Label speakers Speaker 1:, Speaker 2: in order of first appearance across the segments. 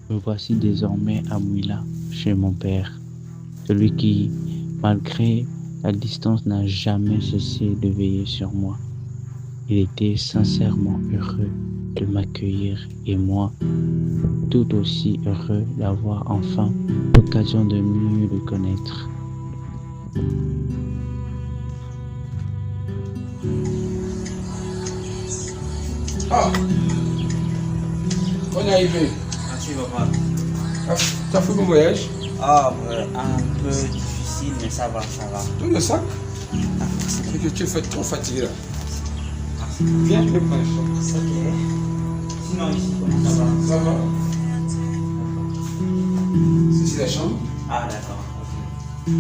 Speaker 1: Me voici désormais à Mouila, chez mon père, celui qui, malgré la distance, n'a jamais cessé de veiller sur moi. Il était sincèrement heureux de m'accueillir et moi, tout aussi heureux d'avoir enfin l'occasion de mieux le connaître.
Speaker 2: Ah, on est arrivé.
Speaker 3: Merci papa.
Speaker 2: Ah, t'as fait mon voyage?
Speaker 3: Ah, un peu difficile, mais ça va, ça va.
Speaker 2: Tout le sac?
Speaker 3: Ah, merci.
Speaker 2: C'est que tu es trop fatigué là.
Speaker 3: Merci.
Speaker 2: Viens, je vais prendre ça.
Speaker 3: Ok. Sinon ici, comment ça va?
Speaker 2: Ça va? C'est ici la chambre?
Speaker 3: Ah, d'accord. Ok.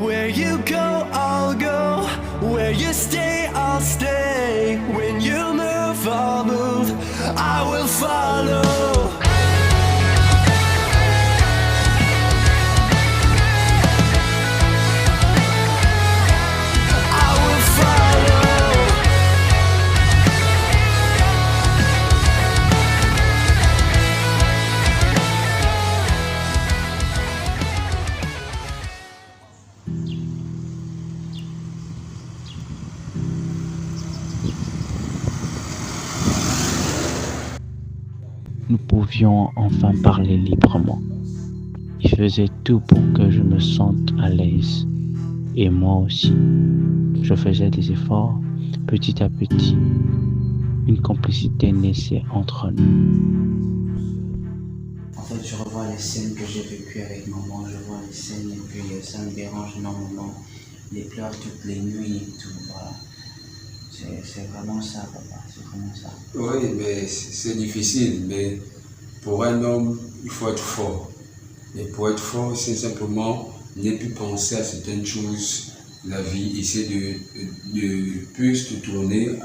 Speaker 4: Where you go, I'll go. Where you stay, I'll stay. When you move, I'll move. I will follow. I will follow.
Speaker 1: Nous pouvions enfin parler librement. Il faisait tout pour que je me sente à l'aise. Et moi aussi. Je faisais des efforts petit à petit. Une complicité naissait entre nous.
Speaker 3: En fait, je revois les scènes que j'ai vécues avec maman, je vois les scènes et puis ça me dérange énormément. Les pleurs toutes les nuits et tout, voilà. C'est vraiment ça, papa, c'est vraiment ça.
Speaker 2: Oui, mais c'est difficile. Mais pour un homme, il faut être fort. Et pour être fort, c'est simplement ne plus penser à certaines choses de la vie, essayer de plus te tourner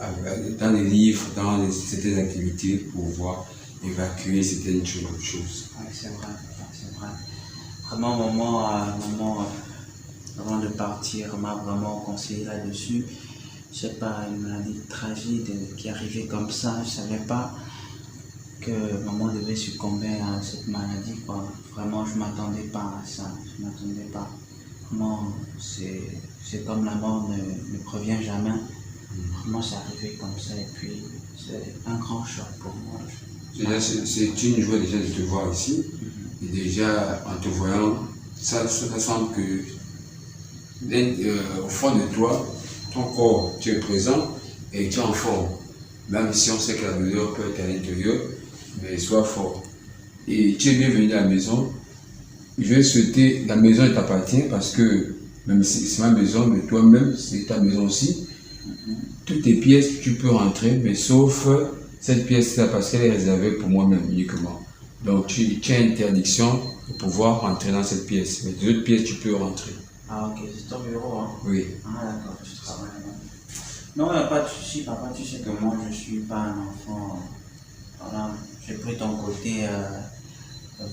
Speaker 2: dans les livres, dans certaines activités pour pouvoir évacuer certaines choses.
Speaker 3: Oui, c'est vrai, papa, c'est vrai. Vraiment, maman, avant de partir, m'a vraiment conseillé là-dessus. Je sais pas, une maladie tragique qui arrivait comme ça, je savais pas que maman devait succomber à cette maladie, quoi. Vraiment, je m'attendais pas à ça, je m'attendais pas. Vraiment, c'est comme la mort ne provient jamais. Vraiment, c'est arrivé comme ça et puis c'est un grand choc pour moi.
Speaker 2: Déjà, c'est une joie déjà de te voir ici. Et déjà, en te voyant, ça semble que au fond de toi, ton corps, tu es présent et tu es en forme. Même si on sait que la douleur peut être à l'intérieur, mais sois fort. Et tu es bienvenu à la maison. Je vais souhaiter, la maison t'appartient parce que même si c'est ma maison, mais toi-même, c'est ta maison aussi. Toutes tes pièces, tu peux rentrer, mais sauf cette pièce-là parce qu'elle est réservée pour moi-même uniquement. Donc tu as interdiction de pouvoir rentrer dans cette pièce. Mais les autres pièces, tu peux rentrer.
Speaker 3: Ah ok, c'est ton bureau, hein?
Speaker 2: Oui.
Speaker 3: Ah d'accord, tu travailles là. Non, il n'y a pas de souci, papa, tu sais que moi je ne suis pas un enfant. Voilà, j'ai pris ton côté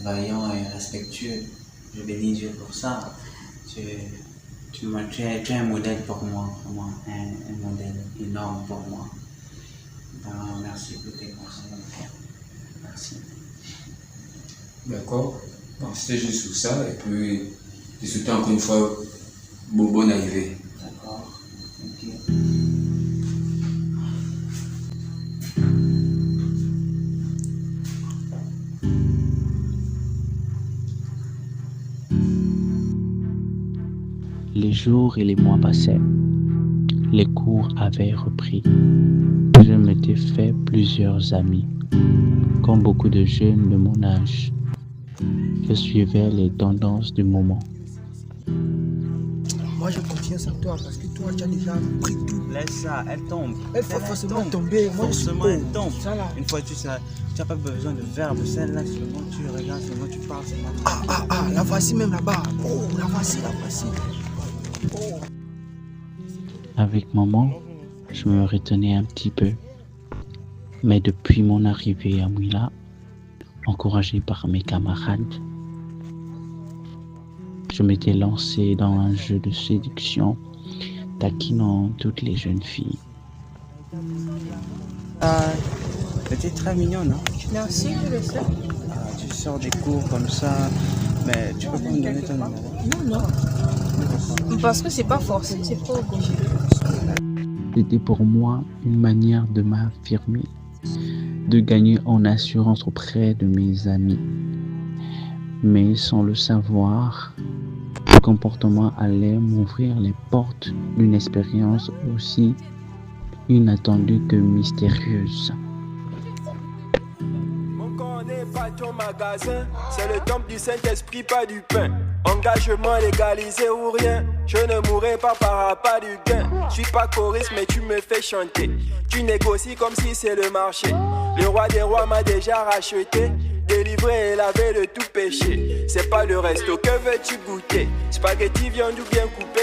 Speaker 3: vaillant et respectueux. Je bénis Dieu pour ça. Tu es un modèle pour moi, vraiment, un modèle énorme pour moi. Ben, merci pour tes conseils. Merci.
Speaker 2: D'accord. Donc c'était juste tout ça. Et puis, je souhaite encore une fois bonne arrivée.
Speaker 3: D'accord. Ok.
Speaker 1: Les jours et les mois passaient. Les cours avaient repris. Je m'étais fait plusieurs amis. Comme beaucoup de jeunes de mon âge, je suivais les tendances du moment.
Speaker 5: Moi, je confiance en toi parce que toi, tu as déjà pris tout.
Speaker 3: Laisse ça, elle tombe.
Speaker 5: Elle va forcément tomber. Moi, je suis
Speaker 3: Forcément, elle
Speaker 5: haut.
Speaker 3: tombe.
Speaker 5: Ça là.
Speaker 3: Une fois tu n'as pas besoin de verbe. Celle-là, seulement tu regardes, seulement tu parles, seulement tu
Speaker 5: Ah, la voici même là-bas. Oh, la voici, la voici. Oh.
Speaker 1: Avec maman, je me retenais un petit peu. Mais depuis mon arrivée à Mouila, encouragé par mes camarades, je m'étais lancé dans un jeu de séduction, taquinant toutes les jeunes filles.
Speaker 3: C'était très mignon, non?
Speaker 6: Merci, je le sais.
Speaker 3: Ah, tu sors des cours comme ça, mais tu peux pas me donner ton numéro?
Speaker 6: Non. Parce que c'est pas forcé, c'est pas obligé.
Speaker 1: C'était pour moi une manière de m'affirmer, de gagner en assurance auprès de mes amis. Mais sans le savoir, ce comportement allait m'ouvrir les portes d'une expérience aussi inattendue que mystérieuse.
Speaker 4: Mon corps n'est pas ton magasin, c'est le temple du Saint-Esprit, pas du pain. Engagement légalisé ou rien, je ne mourrai pas par appât du gain. Je suis pas choriste mais tu me fais chanter. Tu négocies comme si c'est le marché. Le roi des rois m'a déjà racheté, délivré et lavé de tout péché. C'est pas le resto, que veux-tu goûter? Spaghetti, viande ou bien coupé.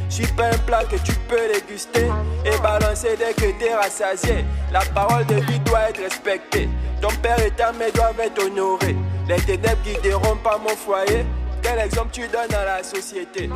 Speaker 4: Je suis pas un plat que tu peux déguster et balancer dès que t'es rassasié. La parole de vie doit être respectée. Ton père et ta mère doivent être honorés. Les ténèbres guideront pas mon foyer. Quel exemple tu donnes à la société?